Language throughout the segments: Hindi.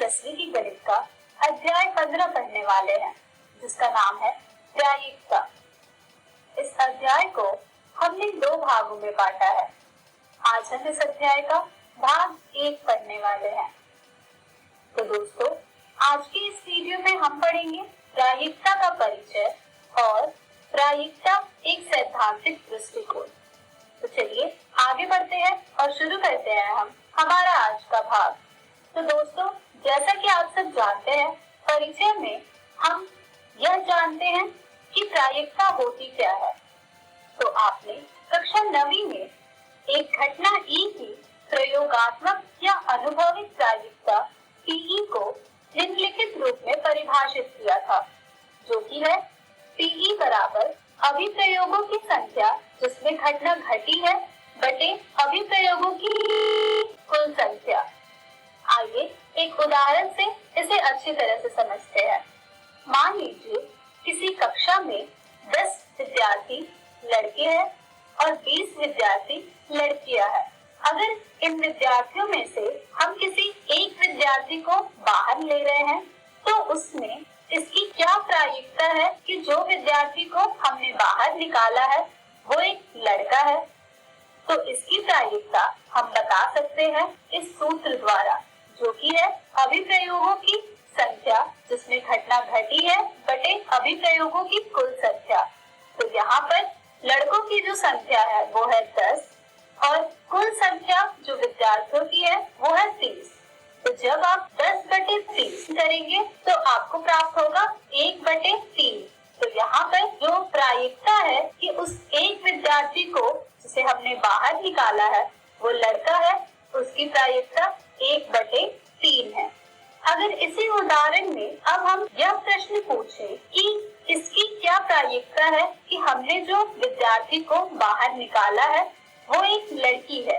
10वीं की गणित का अध्याय 15 पढ़ने वाले हैं, जिसका नाम है प्रायिकता। इस अध्याय को हमने 2 भागों में बांटा है। आज हम इस अध्याय का भाग 1 पढ़ने वाले हैं। तो दोस्तों, आज की इस वीडियो में हम पढ़ेंगे प्रायिकता का परिचय और प्रायिकता एक सैद्धांतिक दृष्टिकोण। तो चलिए आगे बढ़ते हैं और शुरू करते हैं हम हमारा आज का भाग। तो दोस्तों, जैसा कि आप सब जानते हैं, परिचय में हम यह जानते हैं कि प्रायिकता होती क्या है। तो आपने कक्षा 9वीं में एक घटना ई की प्रयोगात्मक या अनुभविक प्रायिकता पीई को निम्नलिखित रूप में परिभाषित किया था, जो कि है पीई बराबर अभिप्रयोगों की संख्या जिसमें घटना घटी है बटे अभिप्रयोगों की कुल संख्या। आइए एक उदाहरण से इसे अच्छी तरह से समझते हैं। मान लीजिए किसी कक्षा में 10 विद्यार्थी लड़के हैं और 20 विद्यार्थी लड़कियां हैं। अगर इन विद्यार्थियों में से हम किसी एक विद्यार्थी को बाहर ले रहे हैं, तो उसमें इसकी क्या प्रायिकता है कि जो विद्यार्थी को हमने बाहर निकाला है वो एक लड़का है। तो इसकी प्रायिकता हम बता सकते हैं इस सूत्र द्वारा, जो कि है अभिप्रयोगों की संख्या जिसमें घटना घटी है बटे अभिप्रयोगों की कुल संख्या। तो यहाँ पर लड़कों की जो संख्या है वो है 10 और कुल संख्या जो विद्यार्थियों की है वो है 30। तो जब आप 10 बटे 30 करेंगे तो आपको प्राप्त होगा 1 बटे 3। तो यहाँ पर जो प्रायिकता है कि उस एक विद्यार्थी को जिसे हमने बाहर निकाला है वो लड़का है, उसकी प्रायिकता 1 बटे 3 है। अगर इसी उदाहरण में अब हम यह प्रश्न पूछें कि इसकी क्या प्रायिकता है कि हमने जो विद्यार्थी को बाहर निकाला है वो एक लड़की है,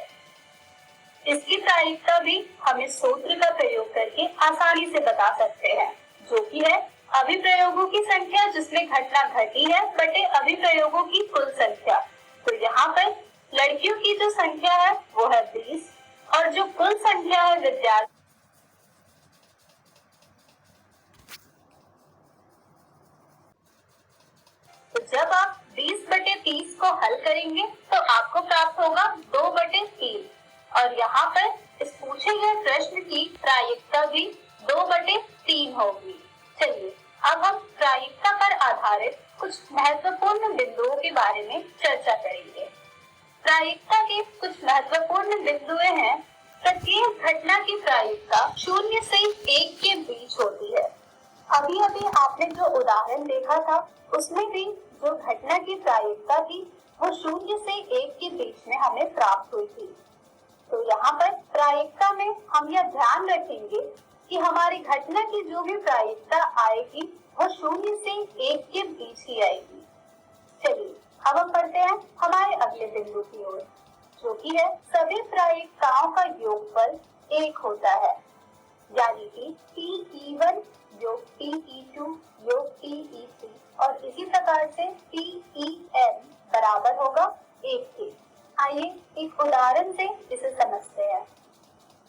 इसकी प्रायिकता भी हम इस सूत्र का प्रयोग करके आसानी से बता सकते हैं, जो कि है अभिप्रयोगों की संख्या जिसमें घटना घटी है बटे अभिप्रयोगों की कुल संख्या। तो यहाँ पर लड़कियों की जो संख्या है वो है 20 और जो कुल संख्या है विद्यार्थी तो जब आप 20 बटे 30 को हल करेंगे तो आपको प्राप्त होगा 2 बटे 3 और यहाँ पर इस पूछे गए प्रश्न की प्रायिकता भी 2 बटे 3 होगी। चलिए अब हम प्रायिकता पर आधारित कुछ महत्वपूर्ण बिंदुओं के बारे में चर्चा करेंगे। प्रायिकता के कुछ महत्वपूर्ण बिंदुएं हैं। प्रत्येक घटना की प्रायिकता 0 से 1 के बीच होती है। अभी अभी आपने जो उदाहरण देखा था उसमें भी जो घटना की प्रायिकता थी वो 0 से 1 के बीच में हमें प्राप्त हुई थी। तो यहाँ पर प्रायिकता में हम यह ध्यान रखेंगे कि हमारी घटना की जो भी प्रायिकता आएगी वो 0 से 1 के बीच ही आएगी। चलिए अब हम पढ़ते हैं हमारे अगले बिंदु की ओर, जो कि है सभी प्रायिकताओं का योगफल 1 होता है, यानी कि Pe1 योग Pe2 योग Pe3 और इसी प्रकार से Pen बराबर होगा 1 के। आइए एक उदाहरण से इसे समझते हैं।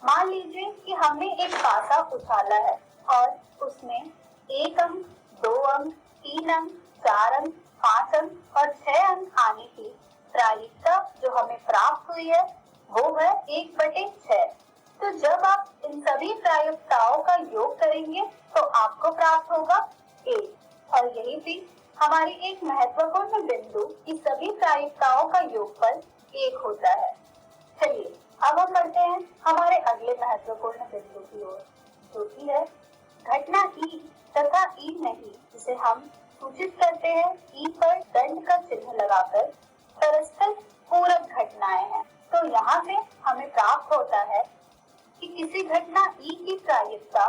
मान लीजिए कि हमने एक पासा उछाला है और उसमें 1 अंक, 2 अंक, 3 अंक, 4 अंक, 5 अंक और 6 अंक आने की प्रायिकता जो हमें प्राप्त हुई है वो है 1 बटे 6। तो जब आप इन सभी प्रायिकताओं का योग करेंगे तो आपको प्राप्त होगा 1 और यही भी हमारी एक महत्वपूर्ण बिंदु कि सभी प्रायिकताओं का योगफल 1 होता है। चलिए अब हम बढ़ते हैं हमारे अगले महत्वपूर्ण बिंदु की ओर, जो कि है घटना ई तथा ई नहीं, जिसे हम सूचित करते हैं ई पर दंड का चिन्ह लगाकर परस्पर पूरक घटनाएं हैं। तो यहाँ से हमें प्राप्त होता है कि किसी घटना ई की प्रायिकता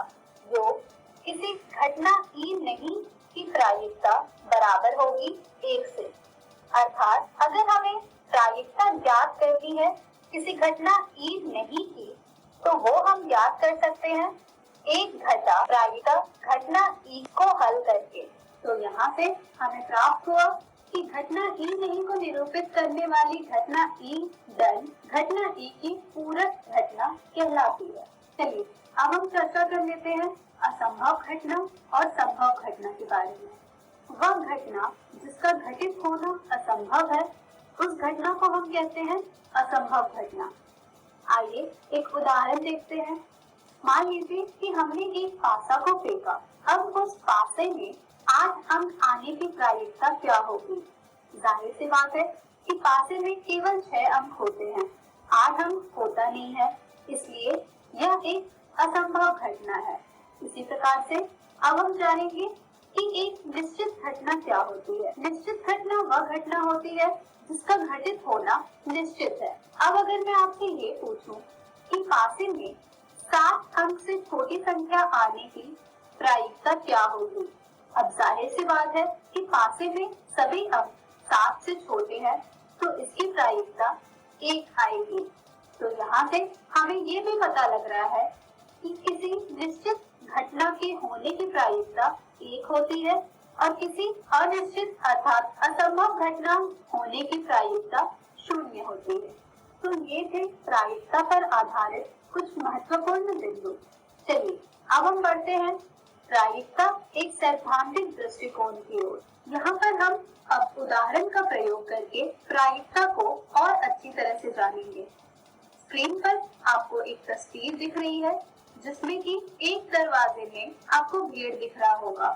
योग किसी घटना ई नहीं की प्रायिकता बराबर होगी 1 से। अर्थात अगर हमें प्रायिकता ज्ञात करनी है किसी घटना ई नहीं की, तो वो हम ज्ञात कर सकते हैं 1 घटा प्रायिकता घटना ई को हल करके। तो यहाँ से हमें प्राप्त हुआ कि घटना ई नहीं को निरूपित करने वाली घटना ई धन घटना ई की पूरक घटना कहलाती है। चलिए अब हम चर्चा कर लेते हैं असंभव घटना और संभव घटना के बारे में। वह घटना जिसका घटित होना असंभव है, उस घटना को हम कहते हैं असंभव घटना। आइए एक उदाहरण देखते हैं। मान लीजिए कि हमने एक पासा को फेंका। अब उस पासे में 8 अंक आने की प्रायिकता क्या होगी? जाहिर सी बात है कि पासे में केवल 6 अंक होते हैं, 8 अंक होता नहीं है, इसलिए यह एक असंभव घटना है। इसी प्रकार से अब हम जानेंगे कि एक निश्चित घटना क्या होती है। निश्चित घटना वह घटना होती है जिसका घटित होना निश्चित है। अब अगर मैं आपसे ये पूछूं कि पासे में 7 अंक से छोटी संख्या आने की प्रायिकता क्या होगी? अब जाहिर सी बात है कि पासे में सभी अंक 7 से छोटे हैं, तो इसकी प्रायिकता 1 आएगी। तो यहाँ से हमें ये भी पता लग रहा है कि किसी निश्चित घटना के होने की प्रायिकता 1 होती है और किसी अनिश्चित अर्थात असंभव घटना होने की प्रायिकता 0 होती है। तो ये थे प्रायिकता पर आधारित कुछ महत्वपूर्ण बिंदु। चलिए अब हम बढ़ते हैं प्रायिकता एक सैद्धांतिक दृष्टिकोण की ओर। यहाँ पर हम अब उदाहरण का प्रयोग करके प्रायिकता को और अच्छी तरह से जानेंगे। स्क्रीन पर आपको एक तस्वीर दिख रही है जिसमें कि एक दरवाजे में आपको गेट दिख रहा होगा।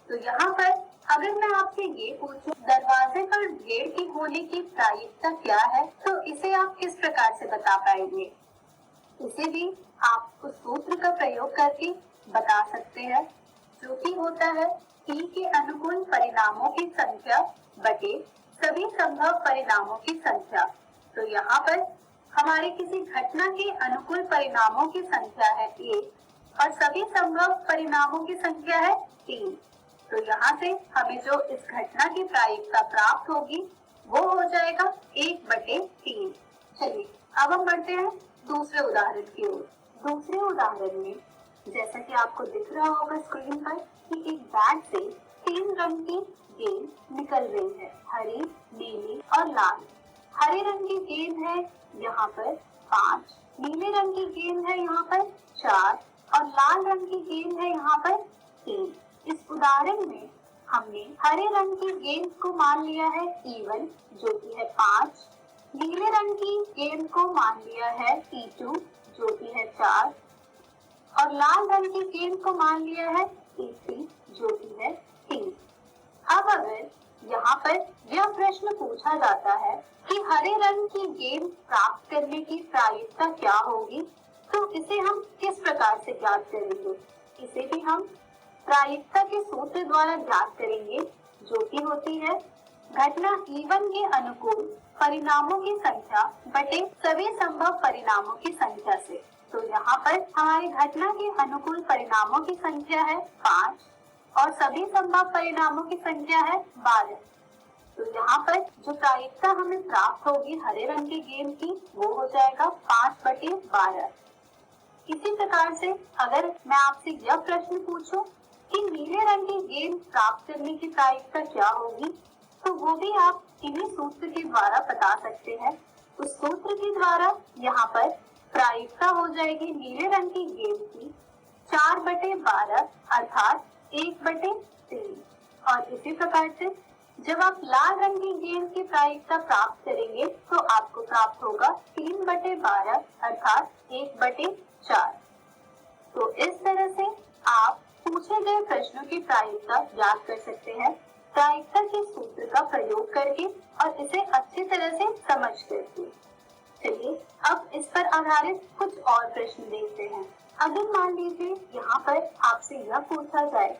तो यहाँ पर अगर मैं आपसे ये पूछूं दरवाजे पर गेट की होने की प्रायिकता क्या है, तो इसे आप किस प्रकार से बता पाएंगे? इसे भी आप उस सूत्र का प्रयोग करके बता सकते हैं, जो कि होता है P के अनुकूल परिणामों की संख्या बटे सभी संभव परिणामों की संख्या। तो यहाँ पर हमारे किसी घटना के अनुकूल परिणामों की संख्या है 1 और सभी संभव परिणामों की संख्या है 3। तो यहाँ से हमें जो इस घटना की प्रायिकता प्राप्त होगी वो हो जाएगा 1/3। चलिए अब हम बढ़ते हैं दूसरे उदाहरण की ओर। दूसरे उदाहरण में जैसा कि आपको दिख रहा होगा स्क्रीन पर कि एक बैग से 3 रंग की गेंद निकल रही है, हरी, नीली और लाल। हरे रंग की गेंद है यहाँ पर 5, नीले रंग की गेंद है यहाँ पर 4 और लाल रंग की गेंद है यहाँ पर 3। इस उदाहरण में हमने हरे रंग की गेंद को मान लिया है E1 जो कि है 5, नीले रंग की गेंद को मान लिया है E2 जो कि है 4 और लाल रंग की गेंद को मान लिया है E3 जो कि है 3। अब अगर यहाँ पर यह प्रश्न पूछा जाता है कि हरे रंग की गेंद प्राप्त करने की प्रायिकता क्या होगी, तो इसे हम किस प्रकार से ज्ञात करेंगे? इसे भी हम प्रायिकता के सूत्र द्वारा ज्ञात करेंगे, जो कि होती है घटना E1 के अनुकूल परिणामों की संख्या बटे सभी संभव परिणामों की संख्या से। तो यहाँ पर हमारी घटना के अनुकूल परिणामों की संख्या है 5 और सभी संभव परिणामों की संख्या है 12। तो यहाँ पर जो प्रायिकता हमें प्राप्त होगी हरे रंग की गेंद की वो हो जाएगा 5/12। इसी प्रकार से अगर मैं आपसे यह प्रश्न पूछूं कि नीले रंग की गेंद प्राप्त करने की प्रायिकता क्या होगी, तो वो भी आप इन्हीं सूत्र के द्वारा बता सकते हैं। उस सूत्र के द्वारा यहाँ पर प्रायिकता हो जाएगी नीले रंग की गेंद की 4/12 अर्थात 1/3। और इसी प्रकार से जब आप लाल रंग की गेंद की प्रायिकता प्राप्त करेंगे तो आपको प्राप्त होगा 3/12 अर्थात 1/4। तो इस तरह से आप पूछे गए प्रश्नों की प्रायिकता ज्ञात कर सकते हैं प्रायिकता के सूत्र का प्रयोग करके और इसे अच्छी तरह से समझ करके। चलिए अब इस पर आधारित कुछ और प्रश्न देखते हैं। अगर मान लीजिए यहाँ पर आपसे यह पूछा जाए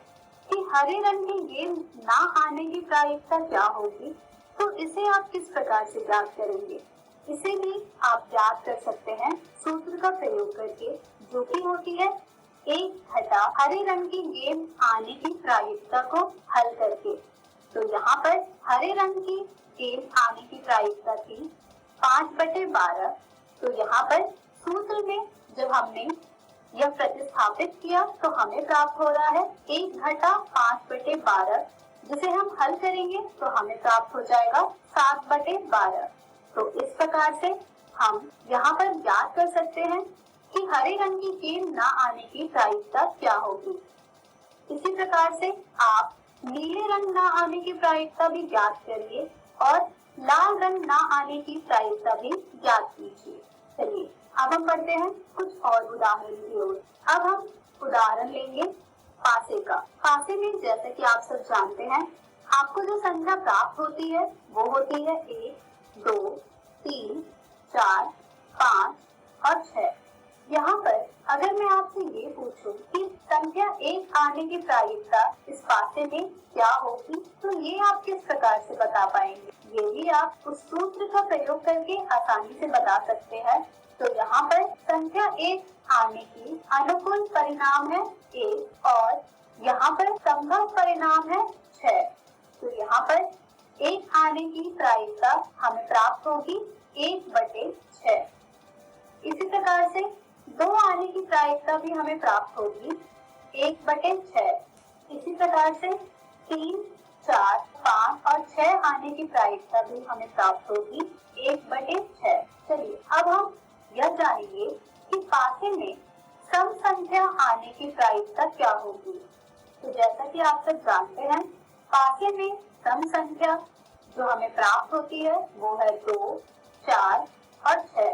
कि हरे रंग की गेंद ना आने की प्रायिकता क्या होगी, तो इसे आप किस प्रकार से ज्ञात करेंगे? इसे भी आप ज्ञात कर सकते हैं सूत्र का प्रयोग करके, जो कि होती है 1 घटा हरे रंग की गेंद आने की प्रायिकता को हल करके। तो यहाँ पर हरे रंग की गेंद आने की प्रायिकता थी 5/12। तो यहाँ पर सूत्र में जब हमने यह प्रतिस्थापित किया तो हमें प्राप्त हो रहा है 1 घटा 5/12, जिसे हम हल करेंगे तो हमें प्राप्त हो जाएगा 7/12। तो इस प्रकार से हम यहाँ पर ज्ञात कर सकते हैं कि हरे रंग की गेंद ना आने की प्रायिकता क्या होगी। इसी प्रकार से आप नीले रंग ना आने की प्रायिकता भी ज्ञात करिए और लाल रंग ना आने की प्रायिकता भी ज्ञात कीजिए। चलिए अब हम बढ़ते हैं कुछ और उदाहरण की ओर। अब हम उदाहरण लेंगे पासे का। पासे में जैसे कि आप सब जानते हैं, आपको जो संख्या प्राप्त होती है वो होती है 1, 2, 3, 4, 5 और 6। यहाँ पर अगर मैं आपसे ये पूछूं कि संख्या 1 आने की प्रायिकता इस पासे में क्या होगी, तो ये आप किस प्रकार से बता पाएंगे? ये भी आप उस सूत्र का प्रयोग करके आसानी से बता सकते हैं। तो यहाँ पर संख्या 1 आने की अनुकूल परिणाम है 1 और यहाँ पर संभव परिणाम है 6। तो यहाँ पर 1 आने की प्रायिकता हमें प्राप्त होगी 1/6। इसी प्रकार से 2 आने की प्रायिकता भी हमें प्राप्त होगी 1/6। इसी प्रकार से 3, 4, 5 और 6 आने की प्रायिकता भी हमें प्राप्त होगी 1/6। चलिए अब हम यह जानेंगे कि पासे में सम संख्या आने की प्रायिकता क्या होगी। तो जैसा कि आप सब जानते हैं, पासे में सम संख्या जो हमें प्राप्त होती है वो है 2, 4 और 6,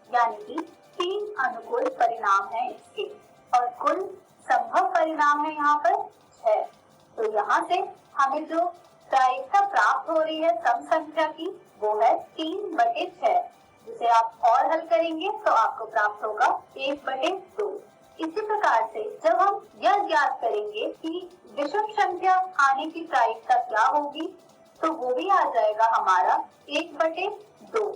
यानी कि 3 अनुकूल परिणाम है इसके और कुल संभव परिणाम है यहाँ पर 6। तो यहाँ से हमें जो प्रायिकता प्राप्त हो रही है सम संख्या की वो है 3/6, जिसे आप और हल करेंगे तो आपको प्राप्त होगा 1/2। इसी प्रकार से जब हम यह ज्ञात करेंगे कि विषम संख्या आने की प्रायिकता क्या होगी, तो वो भी आ जाएगा हमारा 1/2,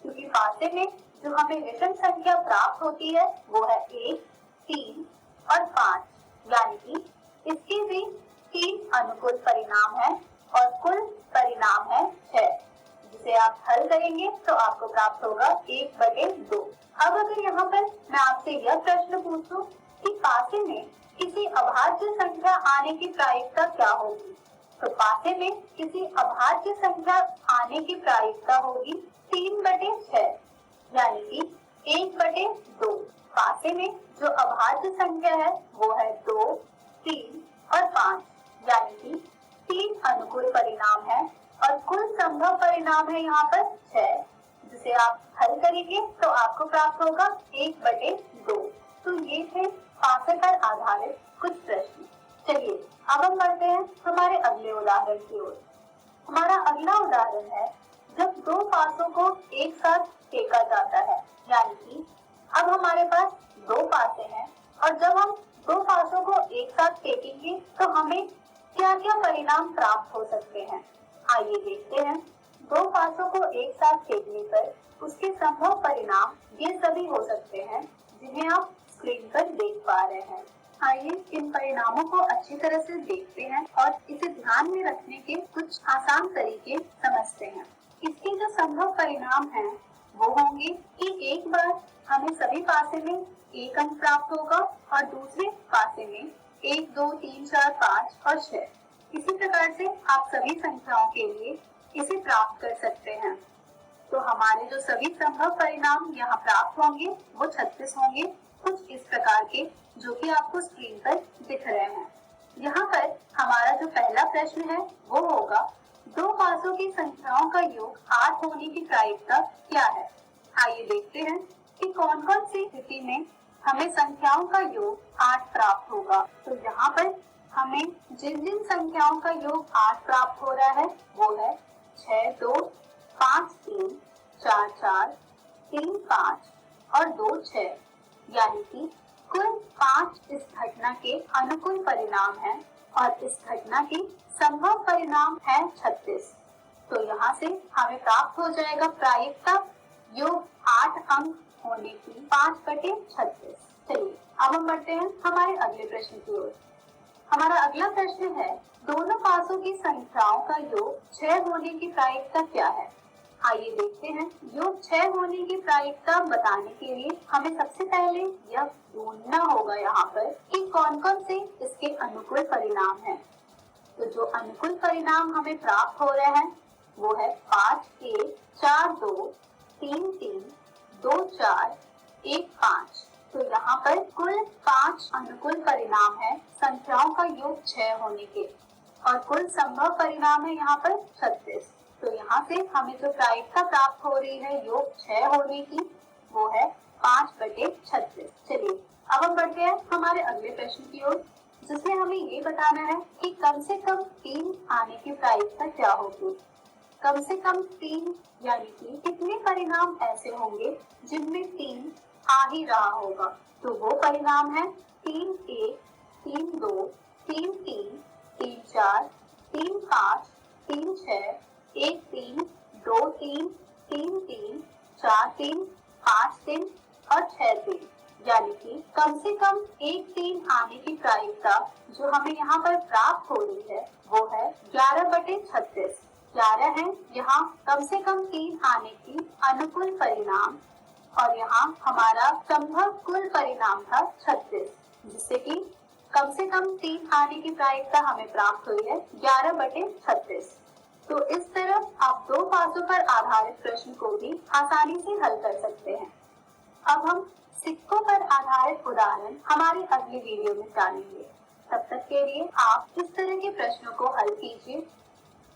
क्योंकि पासे में जो हमें विषम संख्या प्राप्त होती है वो है 1, 3 और 5, यानी कि इसके भी 3 अनुकूल परिणाम है और कुल परिणाम है 6, जिसे आप हल करेंगे तो आपको प्राप्त होगा 1/2। अब अगर यहाँ पर मैं आपसे यह प्रश्न पूछूं कि पासे में किसी अभाज्य संख्या आने की प्रायिकता क्या होगी, तो पासे में किसी अभाज्य संख्या आने की प्रायिकता होगी 3/6, यानी कि 1/2। पासे में जो अभाज्य संख्या है वो है 2, 3 और 5, यानी कि 3 अनुकूल परिणाम है और कुल संभव परिणाम है यहाँ पर 6, जिसे आप हल करेंगे तो आपको प्राप्त होगा 1/2। तो ये थे पासे पर आधारित कुछ प्रश्न। चलिए अब हम बढ़ते हैं हमारे अगले उदाहरण की ओर। हमारा अगला उदाहरण है जब 2 पासों को एक साथ फेंका जाता है, यानी कि अब हमारे पास 2 पासे हैं और जब हम 2 पासों को एक साथ फेंकेंगे तो हमें क्या क्या परिणाम प्राप्त हो सकते हैं। आइए देखते हैं। 2 पासों को एक साथ फेंकने पर उसके संभव परिणाम ये सभी हो सकते हैं जिन्हें आप स्क्रीन पर देख पा रहे हैं। आइए इन परिणामों को अच्छी तरह से देखते हैं और इसे ध्यान में रखने के कुछ आसान तरीके समझते हैं। इसके जो संभव परिणाम हैं वो होंगे कि एक बार हमें सभी पासे में 1 अंक प्राप्त होगा और दूसरे पासे में 1, 2, 3, 4, 5 और 6। इसी प्रकार से आप सभी संख्याओं के लिए इसे प्राप्त कर सकते हैं। तो हमारे जो सभी संभव परिणाम यहाँ प्राप्त होंगे वो 36 होंगे, कुछ इस प्रकार के, जो कि आपको स्क्रीन पर दिख रहे हैं। यहाँ पर हमारा जो पहला प्रश्न है वो होगा 2 पासों की संख्याओं का योग 8 होने की प्रायिकता क्या है। आइए देखते हैं कि कौन कौन सी स्थिति में हमें संख्याओं का योग 8 प्राप्त होगा। तो यहाँ पर हमें जिन जिन संख्याओं का योग 8 प्राप्त हो रहा है वो है 6, 2, 5, 3, 4, 4, 3, 5 और 2, 6, यानी कि कुल 5 इस घटना के अनुकूल परिणाम है और इस घटना की संभव परिणाम है 36। तो यहाँ से हमें प्राप्त हो जाएगा प्रायिकता योग 8 अंक होने की 5/36। चलिए अब हम बढ़ते हैं हमारे अगले प्रश्न की ओर। हमारा अगला प्रश्न है दोनों पासों की संख्याओं का योग 6 होने की प्रायिकता क्या है। आइए देखते हैं। योग 6 होने की प्रायिकता बताने के लिए हमें सबसे पहले यह ढूंढना होगा यहाँ पर कि कौन कौन से इसके अनुकूल परिणाम हैं। तो जो अनुकूल परिणाम हमें प्राप्त हो रहे हैं वो है 5, 1, 4, 2, 3, 3, 2, 4, 1, 5। तो यहाँ पर कुल 5 अनुकूल परिणाम है संख्याओं का योग 6 होने के, और कुल संभव परिणाम है यहाँ पर 36। तो यहाँ से हमें जो प्रायिकता प्राप्त हो रही है योग 6 होने की, वो है 5/36। चलिए अब हम बढ़ते हैं हमारे अगले प्रश्न की ओर, जिसमें हमें ये बताना है कि कम से कम 3 आने की प्रायिकता क्या होगी। कम से कम 3 यानी कि कितने परिणाम ऐसे होंगे जिनमें 3 आ ही रहा होगा। तो वो परिणाम है 3-1, 3-2, 3-3, 3-4, 3-5, 3-6, 1-3, 2-3, 3-3, 4-3, 5-3 और 6-3। यानी कि कम से कम 1 3 आने की प्रायिकता जो हमें यहाँ पर प्राप्त हो रही है वो है 11/36। 11 है यहाँ कम से कम 3 आने की अनुकूल परिणाम, और यहाँ हमारा संभव कुल परिणाम था 36, जिससे कि कम से कम 3 आने की प्रायिकता हमें प्राप्त हुई है 11/36। तो इस तरह आप 2 पासों पर आधारित प्रश्न को भी आसानी से हल कर सकते हैं। अब हम सिक्कों पर आधारित उदाहरण हमारे अगले वीडियो में जानेंगे। तब तक के लिए आप इस तरह के प्रश्नों को हल कीजिए।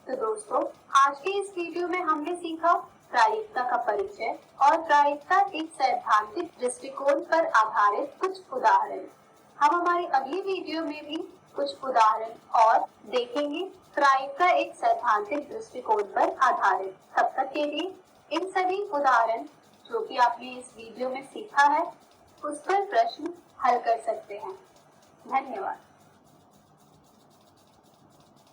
तो दोस्तों, आज के इस वीडियो में हमने सीखा प्रायिकता का परिचय और प्रायिकता एक सैद्धांतिक दृष्टिकोण पर आधारित कुछ उदाहरण। हम हमारी अगली वीडियो में भी कुछ उदाहरण और देखेंगे प्रायिकता एक सैद्धांतिक दृष्टिकोण पर आधारित। तब तक के लिए इन सभी उदाहरण जो कि आपने इस वीडियो में सीखा है उस पर प्रश्न हल कर सकते हैं। धन्यवाद।